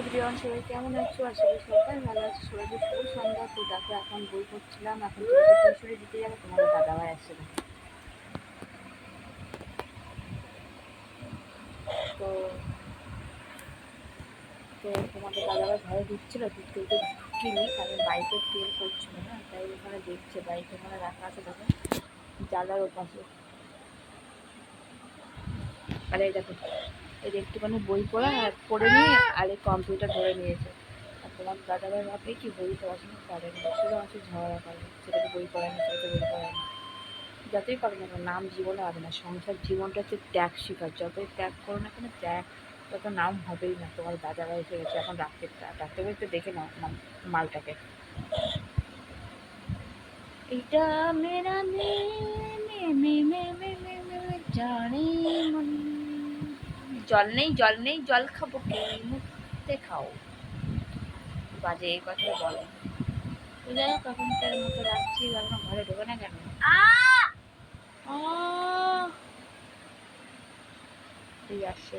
Everyone, সবাই কেমন আছো? আশা করি সবাই ভালো আছে। সবাইকে শুভ সন্ধ্যা। তো দেখো এখন বই পড়ছিলাম, এখন টিউশনে দিতে যাবো। তোমাদের দাদাভাই আসছে না। তো তো তোমাদের দাদাভাই ঘরে ঢুকছিল, ঢুকতে ঢুকিনি, কারণ বাইকের তেল করছিল না, তাই ওখানে দেখছে বাইক ওখানে রাখা আছে, দেখো জানলার ওপাশে। আর এই দেখো, এই একটুখানি বই পড়ে নিয়ে আর এই কম্পিউটার ধরে নিয়েছে। আর তোমার দাদাভাই ভাবে কি বই পড়াশোনা করে না, শুধু আছে ঝগড়া করে, ছেলেকে বই পড়ায় না, ছেলেকে বই পড়ায় না। যতই পারো না কেন, নাম জীবনে হবে না। সংসার জীবনটা হচ্ছে ত্যাগ শিকার, যতই ত্যাগ করো না কেন, ত্যাগ তত নাম হবেই না। তোমার দাদাভাই এসে গেছে, এখন ডাক্তার বলতে দেখে নাও মালটাকে। এটা মেরা মে মে মে মে মে মে মে মে জানে মন। জল নেই, জল নেই, জল খাবো কি, মুখতে খাও। বাজে এই কথা বলে। তো যাই হোক, এখন তার মতো রাখছি। এখন ঘরে ঢোকে না কেন? এই আসছে।